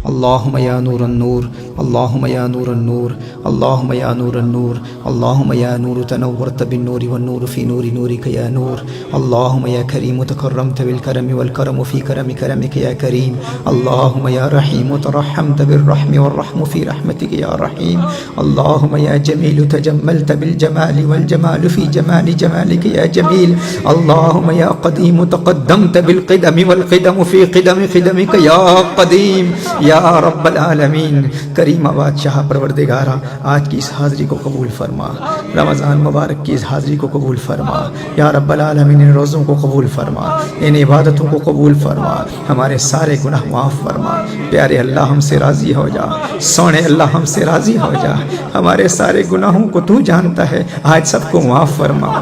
اللہم یا نور النور، اللہم یا نور النور، اللہم یا نور النور، اللہم یا نور تنورت بالنور والنور فی نور نورک یا نور، اللہم یا کریم تکرمت بالکرم والکرم فی کرم کرمک یا کریم، اللہم یا رحیم ترحمت بالرحم والرحم فی رحمتک یا رحیم، اللہم یا جمیل تجملت بالجمال والجمال فی جمال جمالک یا جمیل، اللہم یا قدیم تقدمت بالقدم والقدم فی قدم قدمک یا قدیم یا رب العالمین۔ کریم بادشاہ پروردگارہ، آج کی اس حاضری کو قبول فرما، رمضان مبارک کی اس حاضری کو قبول فرما یا رب العالمین، ان روزوں کو قبول فرما، ان عبادتوں کو قبول فرما، ہمارے سارے گناہ معاف فرما۔ پیارے اللہ ہم سے راضی ہو جا، سونے اللہ ہم سے راضی ہو جا، ہمارے سارے گناہوں کو تو جانتا ہے، آج سب کو معاف فرما۔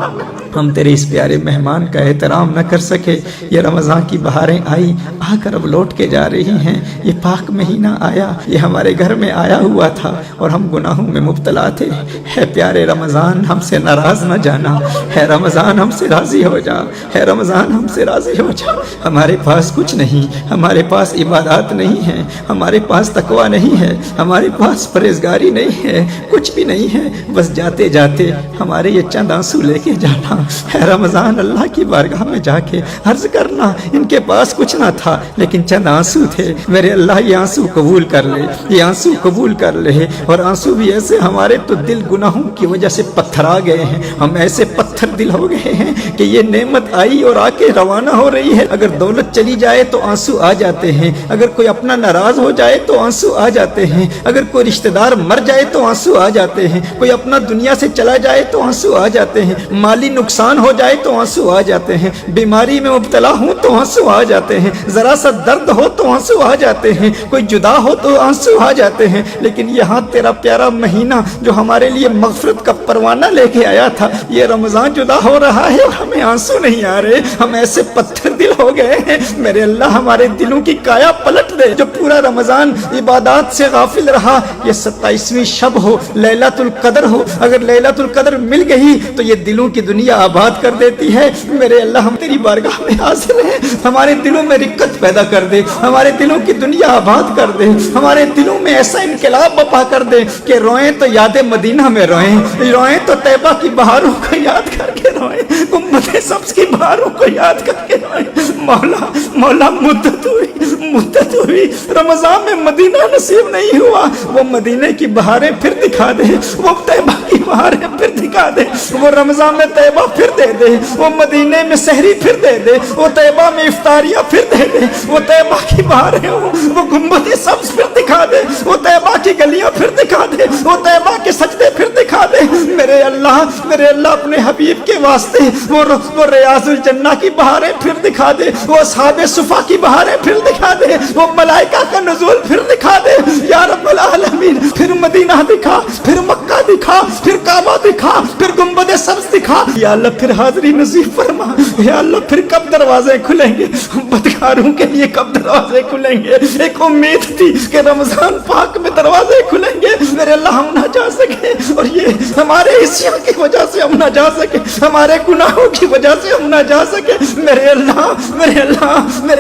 ہم تیرے اس پیارے مہمان کا احترام نہ کر سکے، یہ رمضان کی بہاریں آئی آ کر اب لوٹ کے جا رہی ہیں، یہ پاک مہینہ آیا، یہ ہمارے گھر میں آیا ہوا تھا اور ہم گناہوں میں مبتلا تھے۔ ہے پیارے رمضان ہم سے ناراض نہ جانا، ہے رمضان ہم سے راضی ہو جا، ہے رمضان ہم سے راضی ہو جا۔ ہمارے پاس کچھ نہیں، ہمارے پاس عبادات نہیں ہیں، ہمارے پاس تقویٰ نہیں ہے، ہمارے پاس پرہیزگاری نہیں ہے، کچھ بھی نہیں ہے، بس جاتے جاتے ہمارے یہ چند آنسو لے کے جانا ہے رمضان۔ اللہ کی بارگاہ میں جا کے عرض کرنا، ان کے پاس کچھ نہ تھا لیکن چند آنسو تھے، میرے اللہ یہ آنسو قبول کر لے، یہ آنسو قبول کر لے۔ اور آنسو بھی ایسے، ہمارے تو دل گناہوں کی وجہ سے پتھرا گئے ہیں، ہم ایسے پتھر دل ہو گئے ہیں کہ یہ نعمت آئی اور آ کے روانہ ہو رہی ہے، اگر دولت چلی جائے تو آنسو آ جاتے ہیں، اگر کوئی اپنا ناراض ہو جائے تو آنسو آ جاتے ہیں، اگر کوئی رشتہ دار مر جائے تو آنسو آ جاتے ہیں، کوئی اپنا دنیا سے چلا جائے تو آنسو آ جاتے ہیں، مالی نقصان ہو جائے تو آنسو آ جاتے ہیں، بیماری میں مبتلا ہوں تو آنسو آ جاتے ہیں، ذرا سا درد ہو تو آنسو آ جاتے ہیں، کوئی جدا ہو تو آنسو آ جاتے ہیں۔ لیکن یہاں تیرا پیارا مہینہ جو ہمارے لیے مغفرت کا پروانہ لے کے آیا تھا، یہ رمضان جدا ہو رہا ہے اور ہمیں آنسو نہیں آ رہے، ہم ایسے پتھر دل ہو گئے ہیں۔ میرے اللہ ہمارے دلوں کی کایا پلٹ دے، جو پورا رمضان عبادات سے غافل رہا، یہ 27ویں شب ہو، لیلۃ القدر ہو، اگر لیلۃ القدر مل گئی تو یہ دلوں کی دنیا آباد کر دیتی ہے۔ میرے اللہ ہم تیری بارگاہ میں حاضر ہیں، ہمارے دلوں میں رقت پیدا کر دے، ہمارے دلوں کی دنیا آباد کر دے، ہمارے دلوں میں ایسا انقلاب بپا کر دے کہ روئیں تو یاد مدینہ میں روئیں، روئیں تو طیبہ کی بہاروں کو یاد کر کے روئیں، گنبد سبز کی بہاروں کو یاد کر کے روئیں۔ مولا مولا مدت ہوئی رمضان میں مدینہ نصیب نہیں ہوا، وہ مدینے کی بہاریں پھر دکھا دے، وہ طیبہ کی بہاریں پھر دکھا دے، وہ رمضان میں طیبہ پھر دے دے، وہ مدینے میں سحری پھر دے دے، وہ طیبہ میں افطاریاں پھر دے دے، وہ طیبہ کی بہاریں وہ گنبد سبز پھر دکھا دے، وہ طیبہ کی گلیاں پھر دکھا دے، وہ طیبہ کے سجدے پھر دکھا دے۔ میرے اللہ اپنے حبیب کے واسطے وہ ریاض الجنہ کی بہاریں پھر دکھا دے، وہ اصحاب صفا کی بہاریں پھر دکھا دے، وہ ملائکہ کا نزول پھر دکھا دے یا رب العالمین۔ پھر مدینہ دکھا، پھر مکہ دکھا، پھر کعبہ دکھا، پھر گنبد سبز دکھا یا اللہ، پھر حاضری نصیب فرما یا اللہ۔ پھر کب دروازے کھلیں گے بدکاروں کے لیے، کب دروازے کھلیں گے؟ ایک امید تھی کہ رمضان پاک میں دروازے کھلیں گے، میرے اللہ ہم نہ جا سکے، اور یہ ہمارے حصوں کی وجہ سے ہم نہ جا سکے، ہمارے گناہوں کی وجہ سے ہم نہ جا سکے۔ میرے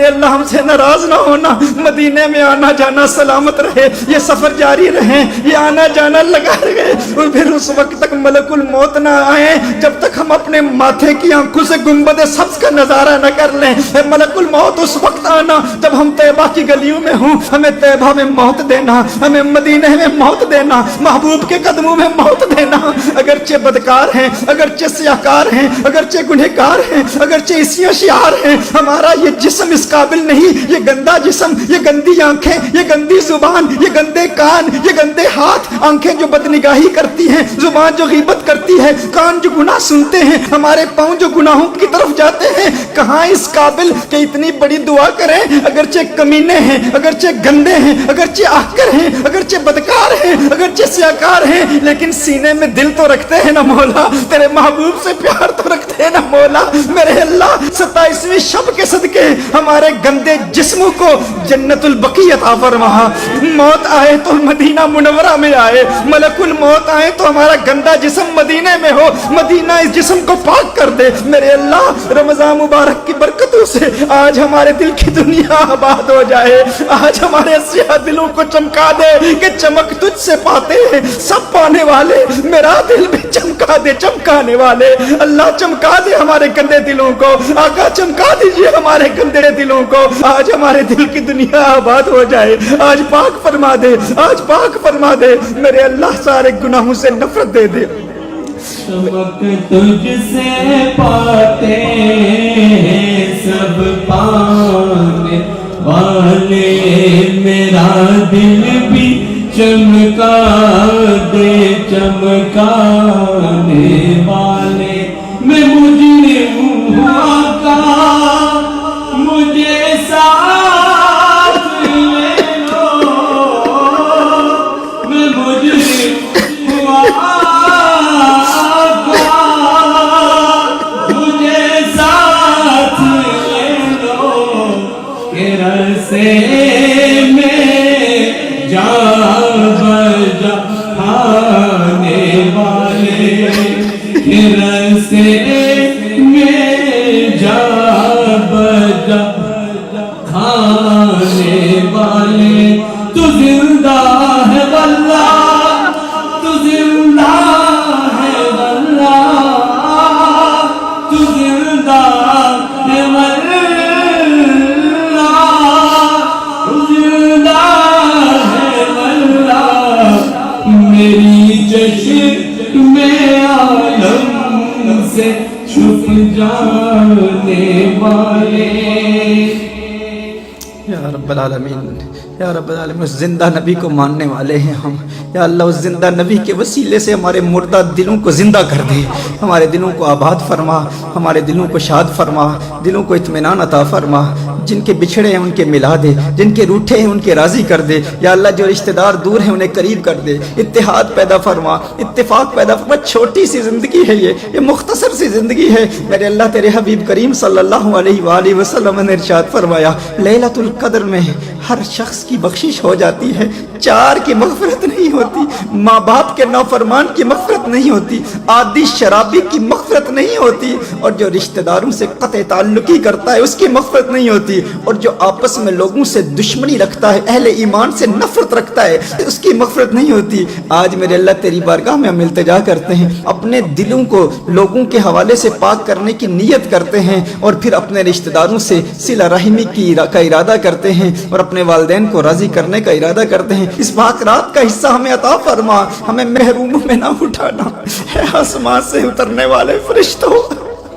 اللہ ہم سے ناراض نہ ہونا، مدینے میں آنا جانا سلامت رہے، یہ سفر جاری رہے، یہ آنا جانا لگا رہے، اور پھر اس وقت تک ملک الموت نہ آئے جب تک ہم اپنے ماتھے کی آنکھوں سے گنبد سبز کا نظارہ نہ کر لیں۔ ملک الموت اس وقت آنا جب ہم طیبہ کی گلیوں میں ہوں، ہمیں طیبہ میں موت دینا، ہمیں مدینے میں موت دینا، محبوب کے قدموں میں موت دینا۔ اگرچہ بدکار ہیں، اگرچہ سیاہکار ہیں، اگرچہ گنہگار ہیں، اگرچہ عیسیاں شعار ہیں، ہمارا یہ جسم اس قابل نہیں، یہ گندا جسم، یہ گندی آنکھیں، یہ گندی زبان، یہ گندے کان، یہ گندے ہاتھ، آنکھیں جو بدنگاہی کرتی ہیں، زبان جو غیبت کرتی ہے، کان جو گناہ سنتے ہیں، ہمارے پاؤں جو گناہوں کی طرف جاتے ہیں، کہاں اس قابل کہ اتنی بڑی دعا کریں؟ اگرچہ کمینے ہیں، اگرچہ گندے ہیں، اگرچہ آکر ہیں، اگرچہ بدکار ہیں، اگرچہ سیاکار ہیں، لیکن سینے میں دل تو رکھتے ہیں نا مولا، تیرے محبوب سے پیار تو رکھتے ہیں نا مولا۔ میرے اللہ 27ویں شب کے صدقے ہمارے گندے جسموں کو جنت البقیع عطا فرما، موت آئے تو مدینہ منورہ میں آئے، ملک الموت آئے تو ہمارا گندا جسم مدینے میں ہو، مدینہ اس جسم کو پاک کر دے میرے اللہ، رمضان مبارک کی برکتوں سے آج ہمارے دل کی دنیا آباد ہو جائے، آج ہمارے سیاہ دلوں کو چمکا دے کہ چمک تجھ سے پاتے ہیں سب پانے والے، میرا دل بھی چمکا دے چمکانے والے، اللہ چمکا دے ہمارے گندے دلوں کو، آقا چمکا دیجئے ہمارے گندے دلوں کو، آج ہمارے دل کی دنیا آباد ہو جائے، آج پاک فرما دے، آج پاک فرما دے میرے اللہ، سارے گناہوں سے نفرت دے دے۔ چمک تجھ سے پاتے ہیں سب پانے والے، میرا دل بھی چمکا دے چمکانے والے، میں مجرم ہوں آقا مجھے ساتھ لے لو، میں مجرم ہوں آقا مجھے ساتھ لے لو، کہ رسے میں جا بجا کھانے والے، کہ رسے میں جا بجا کھانے والے، تو زندہ ہے واللہ، تو زندہ ہے واللہ، تو زندہ ہے واللہ، تو زندہ ہے واللہ، میری چشم عالم سے چھپ جانے والے۔ یا رب العالمین، یا رب العالمین، اس زندہ نبی کو ماننے والے ہیں ہم، یا اللہ اس زندہ نبی کے وسیلے سے ہمارے مردہ دلوں کو زندہ کر دے، ہمارے دلوں کو آباد فرما، ہمارے دلوں کو شاد فرما، دلوں کو اطمینان عطا فرما، جن کے بچھڑے ہیں ان کے ملا دے، جن کے روٹھے ہیں ان کے راضی کر دے، یا اللہ جو رشتہ دار دور ہیں انہیں قریب کر دے، اتحاد پیدا فرما، اتفاق پیدا فرما۔ چھوٹی سی زندگی ہے یہ مختصر سی زندگی ہے میرے اللہ، تیرے حبیب کریم صلی اللہ علیہ وآلہ وسلم نے ارشاد فرمایا لیلۃ القدر میں ہر شخص کی بخشش ہو جاتی ہے، 4 کی مغفرت نہیں ہوتی، ماں باپ کے نافرمان کی مغفرت نہیں ہوتی، عادی شرابی کی مغفرت نہیں ہوتی، اور جو رشتہ داروں سے قطع تعلقی کرتا ہے اس کی مغفرت نہیں ہوتی، اور جو آپس میں لوگوں سے دشمنی رکھتا ہے، اہل ایمان سے نفرت رکھتا ہے، اس کی مغفرت نہیں ہوتی۔ آج میرے اللہ تیری بارگاہ میں ہم التجا کرتے ہیں، اپنے دلوں کو لوگوں کے حوالے سے پاک کرنے کی نیت کرتے ہیں، اور پھر اپنے رشتہ داروں سے صلہ رحمی کا ارادہ کرتے ہیں، اور اپنے والدین کو راضی کرنے کا ارادہ کرتے ہیں۔ اس پاک رات کا حصہ ہمیں عطا فرما، ہمیں محروموں میں نہ اٹھانا، اے آسمان سے اترنے والے فرشتوں،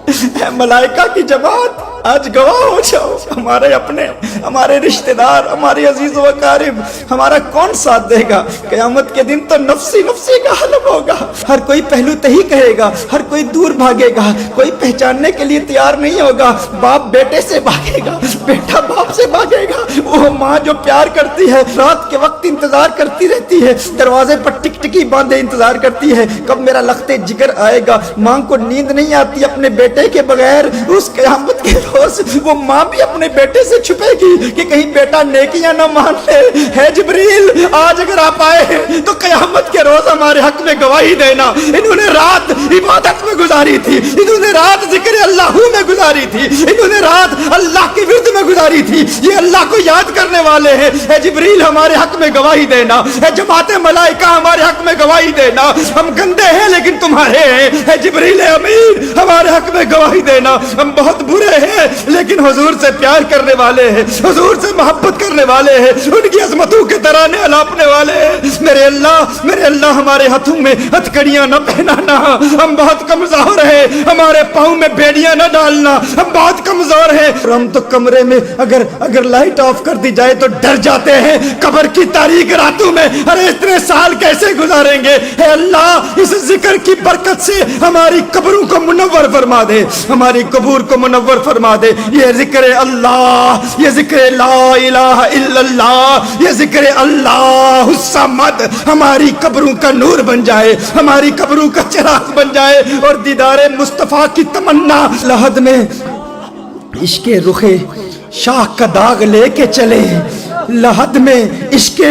اے ملائکہ کی جماعت، آج گواہ ہو جاؤ، ہمارے اپنے، ہمارے رشتہ دار، ہمارے عزیز و اقارب، ہمارا کون ساتھ دے گا؟ قیامت کے دن تو نفسی نفسی کا حلب ہوگا، ہر کوئی پہلو تہی کہے گا، ہر کوئی دور بھاگے گا، کوئی پہچاننے کے لیے تیار نہیں ہوگا، باپ بیٹے سے بھاگے گا، بیٹا باپ سے بھاگے گا، وہ ماں جو پیار کرتی ہے رات کے وقت انتظار کرتی رہتی ہے، دروازے پر ٹک ٹکی باندھے انتظار کرتی ہے کب میرا لختے جگر آئے گا، ماں کو نیند نہیں آتی اپنے بیٹے کے بغیر، اس قیامت کے روز وہ ماں بھی اپنے بیٹے سے چھپے گی کہ کہیں بیٹا نیکیاں نہ مان لے۔ ہے جبریل، آج اگر آپ آئے ہیں تو قیامت کے روز ہمارے حق میں گواہی دینا، انہوں نے رات عبادت میں گزاری تھی، انہوں نے رات ذکر اللہ میں گزاری تھی، انہوں نے رات اللہ کے ورد میں گزاری تھی، یہ اللہ کو یاد کرنے والے ہیں۔ اے جبریل ہمارے حق میں گواہی دینا، اے جماعت ملائکہ ہمارے حق میں گواہی دینا، ہم گندے ہیں لیکن تمہارے ہیں۔ اے جبریل امین ہمارے حق میں گواہی دینا، ہم بہت برے ہیں لیکن حضور سے پیار کرنے والے ہیں، حضور سے محبت کرنے والے ہیں، ان کی عظمتوں کے ترانے الاپنے والے ہیں۔ میرے اللہ ہمارے ہاتھوں میں ہتھکڑیاں نہ پہنانا، ہم بہت کمزور ہیں، ہمارے پاؤں میں بیڑیاں نہ ڈالنا، ہم بہت کمزور ہیں، اور ہم تو کمرے میں اگر لائٹ آف کر دی جائے تو ڈر جاتے ہیں، قبر کی تاریک راتوں میں ارے اتنے سال کیسے گزاریں گے۔ اے اللہ اس ذکر کی برکت سے ہماری قبروں کو منور فرما دے، ہماری قبور کو منور فرما دے۔ یہ ذکر اللہ، یہ ذکر لا الہ الا اللہ، یہ ذکر اللہ الصمد ہماری قبروں کا نور بن جائے، ہماری قبروں کا چراغ بن جائے، اور دیدار مصطفیٰ کی تمنا لحد میں عشق رخ شاہ کا داغ لے کے چلے، لحد میں عشق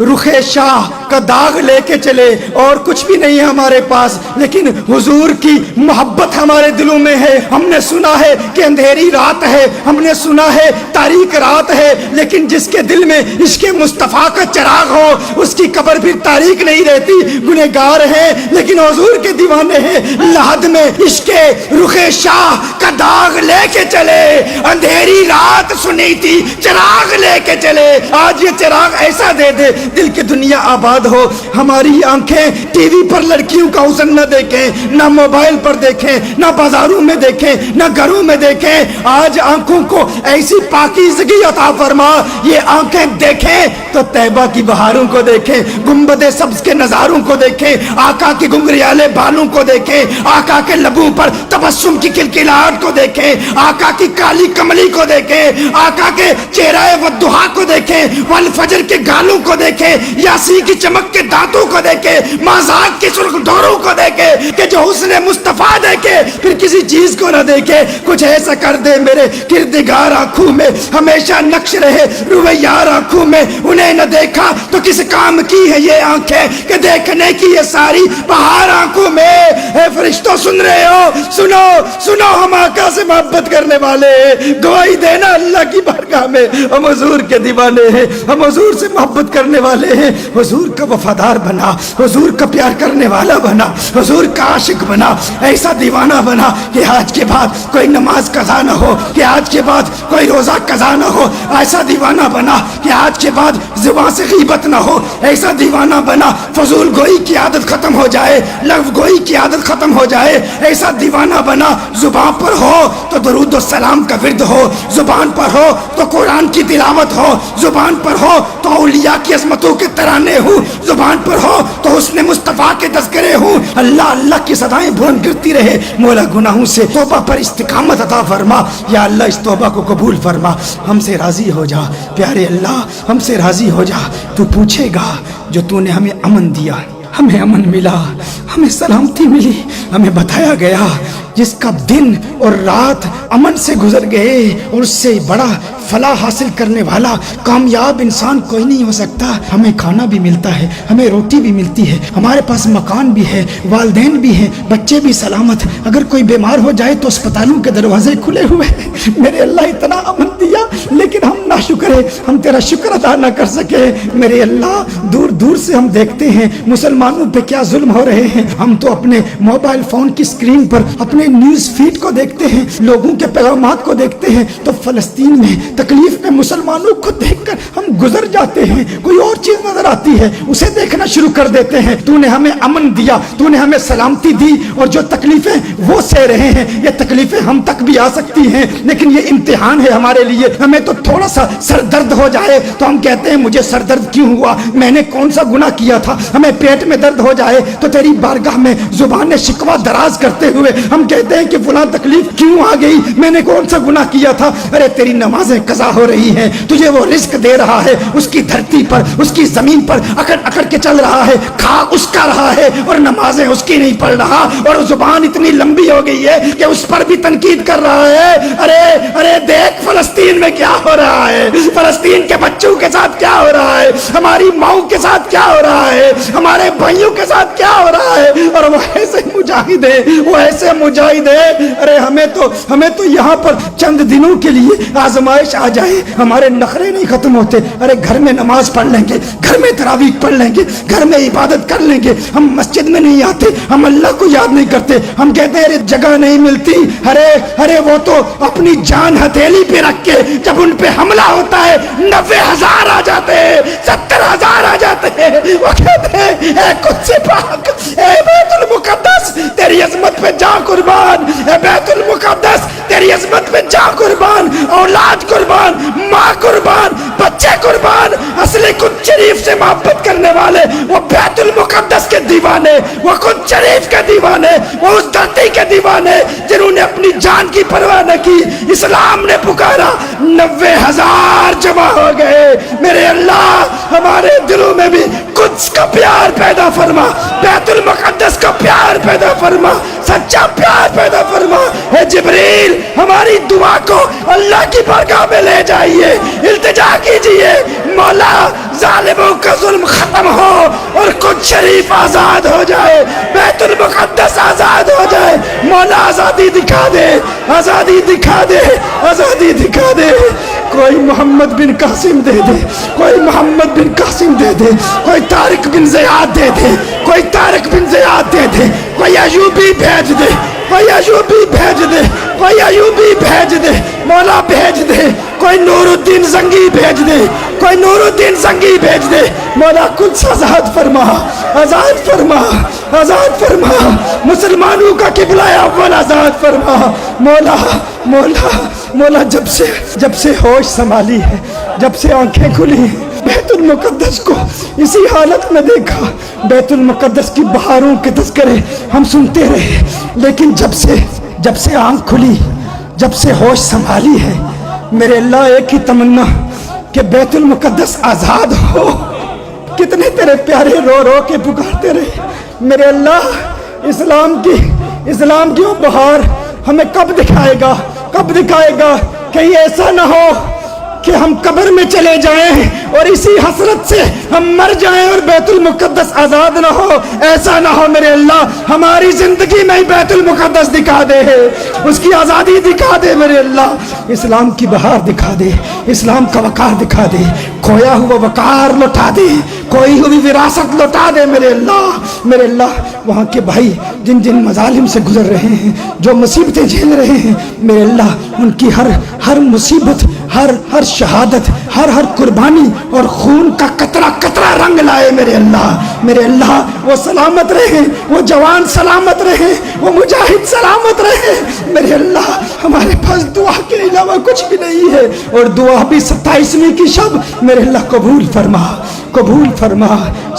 رخ شاہ کا داغ لے کے چلے، اور کچھ بھی نہیں ہے ہمارے پاس، لیکن حضور کی محبت ہمارے دلوں میں ہے۔ ہم نے سنا ہے کہ اندھیری رات ہے، ہم نے سنا ہے تاریک رات ہے، لیکن جس کے دل میں عشق مصطفیٰ کا چراغ ہو اس کی قبر بھی تاریک نہیں رہتی۔ گنہگار ہیں لیکن حضور کے دیوانے ہیں۔ لحد میں عشق رخ شاہ کا داغ لے کے چلے، اندھیری رات سنی تھی چراغ لے کے چلے۔ آج یہ چراغ ایسا دے دے دل کی دنیا آباد ہو۔ ہماری آنکھیں ٹی وی پر لڑکیوں کا حسن نہ دیکھیں، نہ موبائل پر دیکھیں، نہ بازاروں میں دیکھیں، نہ گھروں میں دیکھیں۔ آج آنکھوں کو ایسی پاکیزگی عطا فرما، یہ آنکھیں دیکھیں تو طیبہ کی بہاروں کو دیکھیں، گنبد سبز کے نظاروں کو دیکھیں، آقا کی گنگریالے بالوں کو دیکھیں، آقا کے لبوں پر تبسم کی کلکلاہٹ کو دیکھیں، آقا کی کالی کملی کو دیکھیں، آقا کے چہرہ والضحیٰ کو دیکھیں، والفجر کے گالوں کو دیکھیں، یاسین کی چمک کے دانتوں کو دیکھیں، مازاق کی سرخ ڈوروں کو دیکھیں، کہ جو حسن مصطفیٰ دیکھے پھر کسی چیز کو نہ دیکھے۔ کچھ ایسا کر دے میرے کردگار آنکھوں میں، ہمیشہ نقش رہے رویار آنکھوں میں، انہیں نہ دیکھا تو کس کام کی ہے یہ آنکھیں کہ دیکھنے کی یہ ساری بہار آنکھوں میں۔ اے فرشتوں سن رہے ہو؟ سنو سنو، ہم آقا سے محبت کرنے والے ہیں، گواہی دینا اللہ کی بارگاہ میں ہم حضور کے دیوانے ہیں، ہم حضور سے محبت کرنے والے ہیں۔ حضور کا وفادار بنا، حضور کا پیار کرنے والا بنا، حضور کا عاشق بنا، ایسا دیوانہ بنا کہ آج کے بعد کوئی نماز قضا نہ ہو، کہ آج کے بعد کوئی روزہ قضا نہ ہو، ایسا دیوانہ بنا کہ آج کے بعد زبان سے غیبت نہ ہو، ایسا دیوانہ بنا فضول گوئی کی عادت ختم ہو جائے، لغو گوئی کی عادت ختم ہو جائے، ایسا دیوانہ بنا زبان پر ہو تو درود و سلام کا ورد ہو، زبان پر ہو تو قرآن کی تلاوت ہو، زبان پر ہو تو اولیاء کی عظمتوں کے ترانے ہوں، زبان پر ہو تو حسن مصطفیٰ کے تذکرے ہوں۔ اللہ اللہ کی صدائیں بلند کرتی رہے۔ مولا گناہوں سے توبہ پر استقامت عطا فرما، یا اللہ اس توبہ کو قبول فرما، ہم سے راضی ہو جا پیارے اللہ، ہم سے راضی ہو جا۔ تو پوچھے گا جو تو نے ہمیں امن دیا، ہمیں امن ملا، ہمیں سلامتی ملی، ہمیں بتایا گیا جس کا دن اور رات امن سے گزر گئے اور اس سے بڑا فلاح حاصل کرنے والا کامیاب انسان کوئی نہیں ہو سکتا۔ ہمیں کھانا بھی ملتا ہے، ہمیں روٹی بھی ملتی ہے، ہمارے پاس مکان بھی ہے، والدین بھی ہیں، بچے بھی سلامت، اگر کوئی بیمار ہو جائے تو اسپتالوں کے دروازے کھلے ہوئے ہیں۔ میرے اللہ اتنا امن دیا لیکن ہم ناشکر ہیں، ہم تیرا شکر ادا نہ کر سکے۔ میرے اللہ دور دور سے ہم دیکھتے ہیں مسلمانوں پہ کیا ظلم ہو رہے ہیں، ہم تو اپنے موبائل فون کی اسکرین پر اپنے نیوز فیڈ کو دیکھتے ہیں، لوگوں کے پیغامات کو دیکھتے ہیں، تو فلسطین میں تکلیف میں مسلمانوں کو دیکھ کر ہم گزر جاتے ہیں، کوئی اور چیز نظر آتی ہے اسے دیکھنا شروع کر دیتے ہیں۔ تو نے ہمیں امن دیا، تو نے ہمیں سلامتی دی، اور جو تکلیفیں وہ سہ رہے ہیں، یہ تکلیفیں ہم تک بھی آ سکتی ہیں، لیکن یہ امتحان ہے ہمارے لیے۔ ہمیں تو تھوڑا سا سر درد ہو جائے تو ہم کہتے ہیں مجھے سر درد کیوں ہوا، میں نے کون سا گناہ کیا تھا۔ ہمیں پیٹ میں درد ہو جائے تو تیری بارگاہ میں زبان شکوہ دراز کرتے ہوئے ہم کہتے ہیں کہ فلاں تکلیف کیوں آ گئی، میں نے کون سا گناہ کیا تھا۔ ارے تیری نمازیں قضا ہو رہی ہیں، تجھے وہ رزق دے رہا ہے، اس کی دھرتی پر اس کی زمین پر اکڑ اکڑ کے چل رہا ہے، کھا اس کا رہا ہے اور نمازیں اس کی نہیں پڑھ رہا، اور زبان اتنی لمبی ہو گئی ہے کہ اس پر بھی تنقید کر رہا ہے۔ ارے ارے دیکھ فلسطین میں کیا ہو رہا ہے، فلسطین کے بچوں کے ساتھ کیا ہو رہا ہے، ہماری ماؤں کے ساتھ کیا ہو رہا ہے، ہمارے بھائیوں کے ساتھ کیا ہو رہا ہے، اور وہ ایسے مجاہد ہیں، وہ ایسے مجاہد ہیں۔ ارے ہمیں تو یہاں پر چند دنوں کے لیے آزمائش آ جائے، ہمارے نخرے نہیں ختم ہوتے۔ ارے گھر میں نماز پڑھ لیں گے، گھر میں تراویح پڑھ لیں گے، گھر میں عبادت کر لیں گے، ہم مسجد میں نہیں آتے، ہم اللہ کو یاد نہیں کرتے، ہم کہتے ہیں ارے جگہ نہیں ملتی۔ ارے وہ تو اپنی جان ہتھیلی پہ رکھ کے جب ان پہ حملہ ہوتا ہے 90,000 آ جاتے ہیں، 70,000 آ جاتے ہیں، وہ کہتے ہیں اے قدس پاک، اے بیت المقدس تیری عظمت پہ جا قربان، اے بیت المقدس تیری عظمت پہ جا قربان، اولاد قربان، ماں قربان، بچے قربان۔ اصلی قدس شریف سے محبت کرنے والے وہ بیت المقدس کے دیوانے، وہ قدس شریف کے دیوانے، وہ اس دھرتی کے دیوانے جنہوں نے اپنی جان کی پرواہ نہ کی۔ اسلام نے پکارا، 90,000 جمع ہو گئے۔ میرے اللہ ہمارے دلوں میں بھی قدس کا پیار پیدا فرما، بیت المقدس کا پیار پیار پیدا فرما، سچا پیار پیدا فرما۔ اے جبریل ہماری دعا کو اللہ کی بارگاہ میں لے جائیے، التجا کیجئے مولا ظالموں کا ظلم ختم ہو اور کچھ شریف آزاد ہو جائے، بیت المقدس آزاد ہو جائے۔ مولا آزادی دکھا دے، آزادی دکھا دے، آزادی دکھا دے۔ کوئی محمد بن قاسم دے دے، کوئی محمد بن قاسم دے دے، کوئی طارق بن زیاد دے دے، کوئی طارق بن زیاد دے دے، کوئی ایوبی بھیج دے، کوئی ایوبی بھیج دے، کوئی ایوبی بھیج دے، مولا بھیج دے، کوئی نور الدین زنگی بھیج دے، کوئی نور الدین زنگی بھیج دے۔ مولا کچھ آزاد فرما، آزاد فرما، آزاد فرما، مسلمانوں کا قبلہ اول آزاد فرما۔ مولا مولا مولا جب سے ہوش سنبھالی ہے، جب سے آنکھیں کھلی ہیں، بیت المقدس کو اسی حالت میں دیکھا۔ بیت المقدس کی بہاروں کے تذکرے ہم سنتے رہے، لیکن جب سے آنکھ کھلی، جب سے ہوش سنبھالی ہے، میرے اللہ ایک ہی تمنا کہ بیت المقدس آزاد ہو۔ کتنے تیرے پیارے رو رو کے پکارتے رہے، میرے اللہ اسلام کی وہ بہار ہمیں کب دکھائے گا، کب دکھائے گا؟ کہیں ایسا نہ ہو کہ ہم قبر میں چلے جائیں اور اسی حسرت سے ہم مر جائیں اور بیت المقدس آزاد نہ ہو۔ ایسا نہ ہو میرے اللہ، ہماری زندگی میں ہی بیت المقدس دکھا دے، اس کی آزادی دکھا دے میرے اللہ، اسلام کی بہار دکھا دے، اسلام کا وقار دکھا دے، کھویا ہوا وقار لوٹا دے، کھوئی ہوئی وراثت لوٹا دے میرے اللہ۔ میرے اللہ وہاں کے بھائی جن جن مظالم سے گزر رہے ہیں، جو مصیبتیں جھیل رہے ہیں، میرے اللہ ان کی ہر مصیبت، ہر شہادت، ہر قربانی اور خون کا قطرہ قطرہ رنگ لائے میرے اللہ۔ میرے اللہ وہ سلامت رہے، وہ جوان سلامت رہے، وہ مجاہد سلامت رہے میرے اللہ۔ ہمارے پاس دعا کے علاوہ کچھ بھی نہیں ہے، اور دعا بھی 27ویں کی شب میرے اللہ قبول فرما، قبول فرما،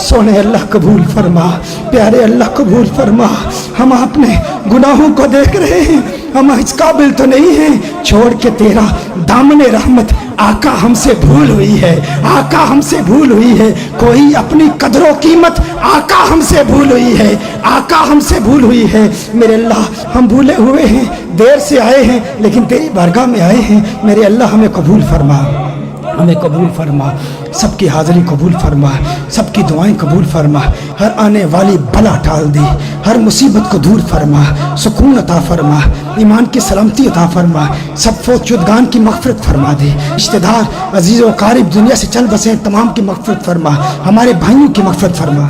سونے اللہ قبول فرما، پیارے اللہ قبول فرما۔ ہم اپنے گناہوں کو دیکھ رہے ہیں، ہم اس قابل تو نہیں ہیں، چھوڑ کے تیرا دامن رحمت آقا ہم سے بھول ہوئی ہے، آقا ہم سے بھول ہوئی ہے، کوئی اپنی قدر و قیمت آقا ہم سے بھول ہوئی ہے، آقا ہم سے بھول ہوئی ہے میرے اللہ۔ ہم بھولے ہوئے ہیں، دیر سے آئے ہیں، لیکن تیری بارگاہ میں آئے ہیں میرے اللہ، ہمیں قبول فرما، ہمیں قبول فرما، سب کی حاضری قبول فرما، سب کی دعائیں قبول فرما، ہر آنے والی بلا ٹال دے، ہر مصیبت کو دور فرما، سکون عطا فرما، ایمان کی سلامتی عطا فرما، سب فوت شدگان کی مغفرت فرما دے، رشتہ دار عزیز و قارب دنیا سے چل بسے تمام کی مغفرت فرما، ہمارے بھائیوں کی مغفرت فرما۔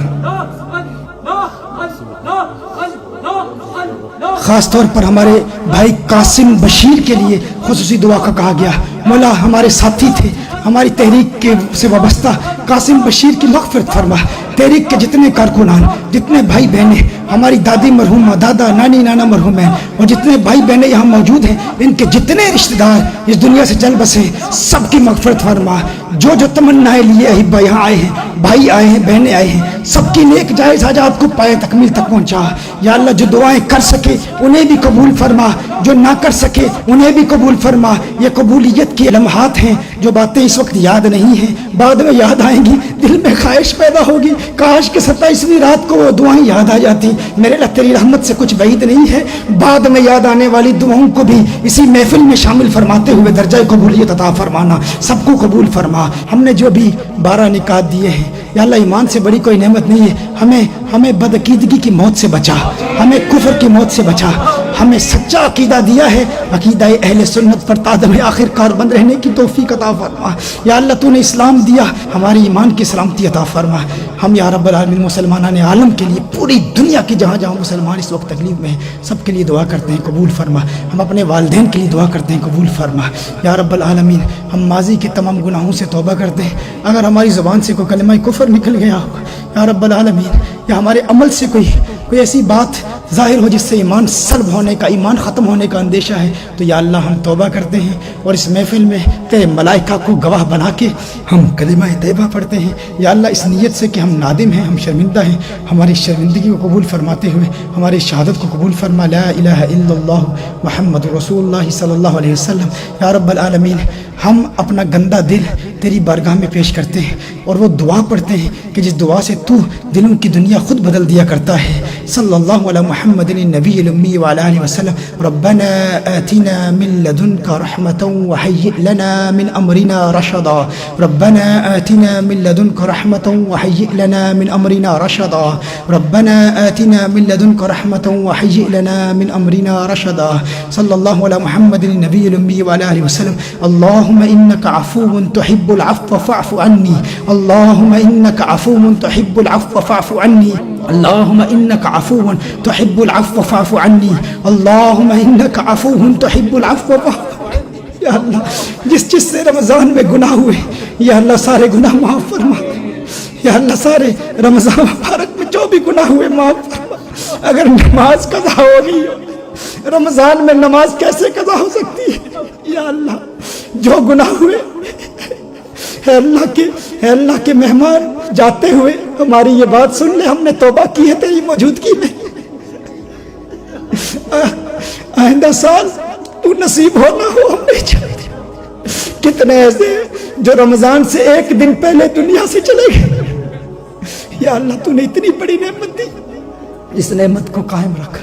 خاص طور پر ہمارے بھائی قاسم بشیر کے لیے خصوصی دعا کا کہا گیا۔ مولا ہمارے ساتھی تھے، ہماری تحریک کے سے وابستہ قاسم بشیر کی مغفرت فرما۔ تحریک کے جتنے کارکنان، جتنے بھائی بہنیں، ہماری دادی مرحومہ، دادا نانی نانا مرحوم ہیں، اور جتنے بھائی بہنیں یہاں موجود ہیں، ان کے جتنے رشتہ دار اس دنیا سے چل بسے، سب کی مغفرت فرما۔ جو تمنائیں لیے احبہ یہاں آئے ہیں، بھائی آئے ہیں، بہنیں آئے ہیں، سب کی نیک جائز حاجات کو پائے تکمیل تک پہنچا۔ یا اللہ جو دعائیں کر سکے انہیں بھی قبول فرما، جو نہ کر سکے انہیں بھی قبول فرما۔ یہ قبولیت کی لمحات ہیں، جو باتیں اس وقت یاد نہیں ہیں، بعد میں یاد آئیں گی، دل میں خواہش پیدا ہوگی کاش کہ 27ویں رات کو وہ دعائیں یاد آ جاتی۔ میرے اللہ تیری رحمت سے کچھ بعید نہیں ہے، بعد میں یاد آنے والی دعاؤں کو بھی اسی محفل میں شامل فرماتے ہوئے درجہ قبولیت عطا فرمانا، سب کو قبول فرما۔ ہم نے جو بھی 12 نکات دیے ہیں یا اللہ، ایمان سے بڑی کوئی نعمت نہیں ہے، ہمیں بدعقیدگی کی موت سے بچا، ہمیں کفر کی موت سے بچا، ہمیں سچا عقیدہ دیا ہے، عقیدہ اہل سنت پر تا دم آخر کار بند رہنے کی توفیق عطا فرما۔ یا اللہ تو نے اسلام دیا، ہماری ایمان کی سلامتی عطا فرما۔ ہم یا رب العالمین مسلمانان عالم کے لیے، پوری دنیا کی جہاں جہاں مسلمان اس وقت تکلیف میں ہیں، سب کے لیے دعا کرتے ہیں قبول فرما۔ ہم اپنے والدین کے لیے دعا کرتے ہیں قبول فرما۔ یا رب العالمین ہم ماضی کے تمام گناہوں سے توبہ کرتے ہیں، اگر ہماری زبان سے کوئی کلمہ کفر نکل گیا ہو یا رب العالمین، یا ہمارے عمل سے کوئی ایسی بات ظاہر ہو جس سے ایمان سلب ہونے کا، ایمان ختم ہونے کا اندیشہ ہے، تو یا اللہ ہم توبہ کرتے ہیں، اور اس محفل میں تیرے ملائکہ کو گواہ بنا کے ہم کلمہ طیبہ پڑھتے ہیں۔ یا اللہ اس نیت سے کہ ہم نادم ہیں، ہم شرمندہ ہیں، ہماری شرمندگی کو قبول فرماتے ہوئے ہماری شہادت کو قبول فرما۔ لا الہ الا اللہ محمد رسول اللہ صلی اللہ علیہ وسلم۔ یا رب العالمین ہم اپنا گندا دل تیری بارگاہ میں پیش کرتے ہیں اور وہ دعا پڑھتے ہیں کہ جس دعا سے تو دلوں کی دنیا خود بدل دیا کرتا ہے. صلی اللہ علی محمد النبی الامی وعلی آلہ وسلم. ربنا آتنا من لدنک رحمة وهيئ لنا من امرنا رشدا. ربنا آتنا من لدنک رحمة وهيئ لنا من امرنا رشدا. ربنا آتنا من لدنک رحمة وهيئ لنا من امرنا رشدا. صلی اللہ علی محمد النبی الامی وعلی آلہ وسلم. اللهم انك عفو تحب العفو فاعف عني. اللهم انك عفو تحب العفو فاعف عني. اللهم انك عفو تحب العفو فاعف عني. اللهم انك عفو تحب العفو فاعف عني. یا اللہ جس سے رمضان میں گناہ ہوئے یا اللہ سارے گناہ معاف فرما. یا اللہ سارے رمضان مبارک میں جو بھی گناہ ہوئے معاف فرما. اگر نماز قضا ہوگی رمضان میں نماز کیسے قضا ہو سکتی ہے؟ یا اللہ جو گناہ ہوئے اے اللہ کے مہمان جاتے ہوئے ہماری یہ بات سن لے. ہم نے توبہ کی ہے تیری موجودگی میں. آئندہ سال تو نصیب ہو نہ ہو ہم نہیں چاہتے. کتنے ایسے جو رمضان سے ایک دن پہلے دنیا سے چلے گئے. یا اللہ تو نے اتنی بڑی نعمت دی, اس نعمت کو قائم رکھ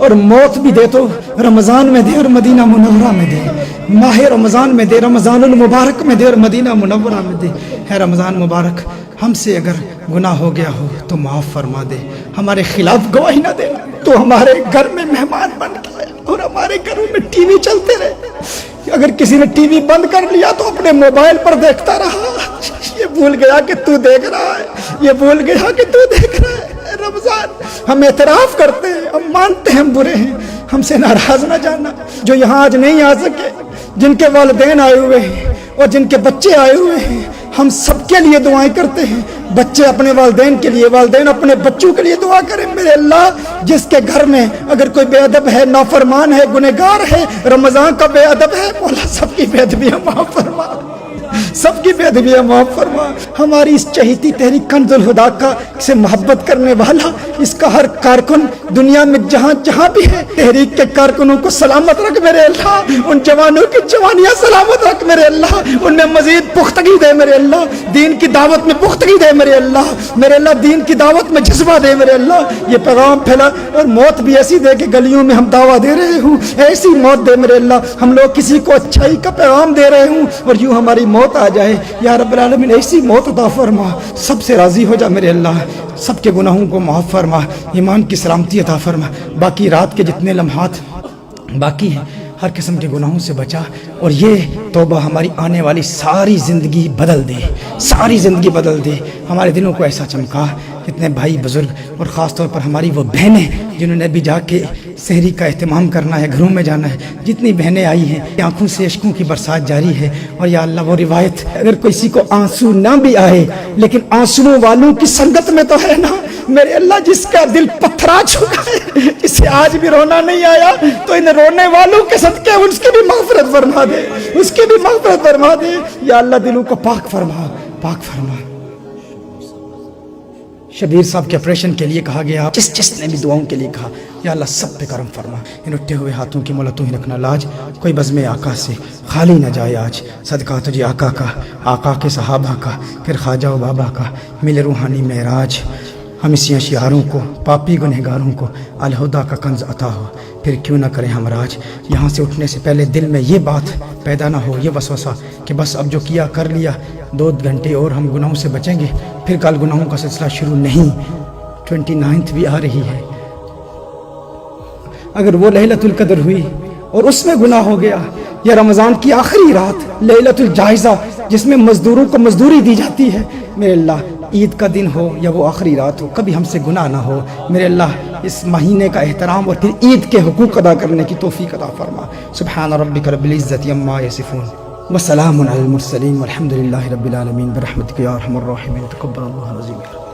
اور موت بھی دے تو رمضان میں دے اور مدینہ منورہ میں دے. ماہ رمضان میں دے, رمضان المبارک میں دے اور مدینہ منورہ میں دے. ہے رمضان مبارک ہم سے اگر گناہ ہو گیا ہو تو معاف فرما دے. ہمارے خلاف گواہی نہ دے. تو ہمارے گھر میں مہمان بن کے آیا اور ہمارے گھروں میں ٹی وی چلتے رہے. اگر کسی نے ٹی وی بند کر لیا تو اپنے موبائل پر دیکھتا رہا. یہ بھول گیا کہ تو دیکھ رہا ہے, یہ بھول گیا کہ تو دیکھ رہا ہے. رمضان ہم اعتراف کرتے ہیں, ہم مانتے ہیں ہم برے ہیں, ہم سے ناراض نہ جانا. جو یہاں آج نہیں آ سکے, جن کے والدین آئے ہوئے ہیں اور جن کے بچے آئے ہوئے ہیں, ہم سب کے لیے دعائیں کرتے ہیں. بچے اپنے والدین کے لیے, والدین اپنے بچوں کے لیے دعا کریں. میرے اللہ جس کے گھر میں اگر کوئی بے ادب ہے, نافرمان ہے, گنہگار ہے, رمضان کا بے ادب ہے, مولا سب کی بے ادبیاں معاف فرما, سب کی بے ادبیاں معاف فرما. ہماری اس چہیتی تحریک کنز الہدیٰ کا سے محبت کرنے والا اس کا ہر کارکن دنیا میں جہاں جہاں بھی ہے, تحریک کے کارکنوں کو سلامت رکھ میرے اللہ. ان جوانوں کی جوانیاں سلامت رکھ میرے اللہ. ان میں مزید پختگی دے میرے اللہ. دین کی دعوت میں پختگی دے میرے اللہ. میرے اللہ دین کی دعوت میں جذبہ دے میرے اللہ. یہ پیغام پھیلا اور موت بھی ایسی دے کہ گلیوں میں ہم دعویٰ دے رہے ہوں, ایسی موت دے میرے اللہ. ہم لوگ کسی کو اچھائی کا پیغام دے رہے ہوں اور یوں ہماری موت آ جائے. یا رب العالمین ایسی موت عطا فرما, سب سے راضی ہو جا میرے اللہ. سب کے گناہوں کو معاف فرما, ایمان کی سلامتی عطا فرما. باقی رات کے جتنے لمحات باقی ہیں ہر قسم کے گناہوں سے بچا, اور یہ توبہ ہماری آنے والی ساری زندگی بدل دے, ساری زندگی بدل دے. ہمارے دلوں کو ایسا چمکا. جتنے بھائی بزرگ اور خاص طور پر ہماری وہ بہنیں جنہوں نے ابھی جا کے سحری کا اہتمام کرنا ہے, گھروں میں جانا ہے, جتنی بہنیں آئی ہیں آنکھوں سے اشکوں کی برسات جاری ہے. اور یا اللہ وہ روایت اگر کسی کو آنسو نہ بھی آئے لیکن آنسوؤں والوں کی سنگت میں تو ہے نا میرے اللہ. جس کا دل پتھرا چکا ہے, اسے آج بھی رونا نہیں آیا, تو ان رونے والوں کے صدقے اس کی بھی مغفرت فرما دے, اس کی بھی مغفرت فرما دے. یا اللہ دلوں کو پاک فرما, پاک فرما. شبیر صاحب کے آپریشن کے لیے کہا گیا, جس نے بھی دعاؤں کے لیے کہا, یا اللہ سب پہ کرم فرما. ان اٹھے ہوئے ہاتھوں کی مولا تو ہی رکھنا لاج, کوئی بزم آقا سے خالی نہ جائے آج. صدقہ تجھے آقا کا, آقا کے صحابہ کا, پھر خواجہ و بابا کا, مل روحانی معراج. ہم اسی اشعاروں کو پاپی گنہگاروں کو الہدیٰ کا کنز عطا ہو. پھر کیوں نہ کریں ہم راج. یہاں سے اٹھنے سے پہلے دل میں یہ بات پیدا نہ ہو, یہ وسوسہ کہ بس اب جو کیا کر لیا, 2 گھنٹے اور ہم گناہوں سے بچیں گے, پھر کل گناہوں کا سلسلہ شروع نہیں. 29 بھی آ رہی ہے. اگر وہ لیلۃ القدر ہوئی اور اس میں گناہ ہو گیا, یا رمضان کی آخری رات لیلۃ الجائزہ جس میں مزدوروں کو مزدوری دی جاتی ہے, میرے اللہ عید کا دن ہو یا وہ آخری رات ہو, کبھی ہم سے گناہ نہ ہو. میرے اللہ اس مہینے کا احترام اور پھر عید کے حقوق ادا کرنے کی توفیق عطا فرما. سبحان ربک رب العزت عما یصفون وسلام علی المرسلین والحمد للہ رب العالمین برحمتک یا ارحم الراحمین. تقبل اللہ العظیم.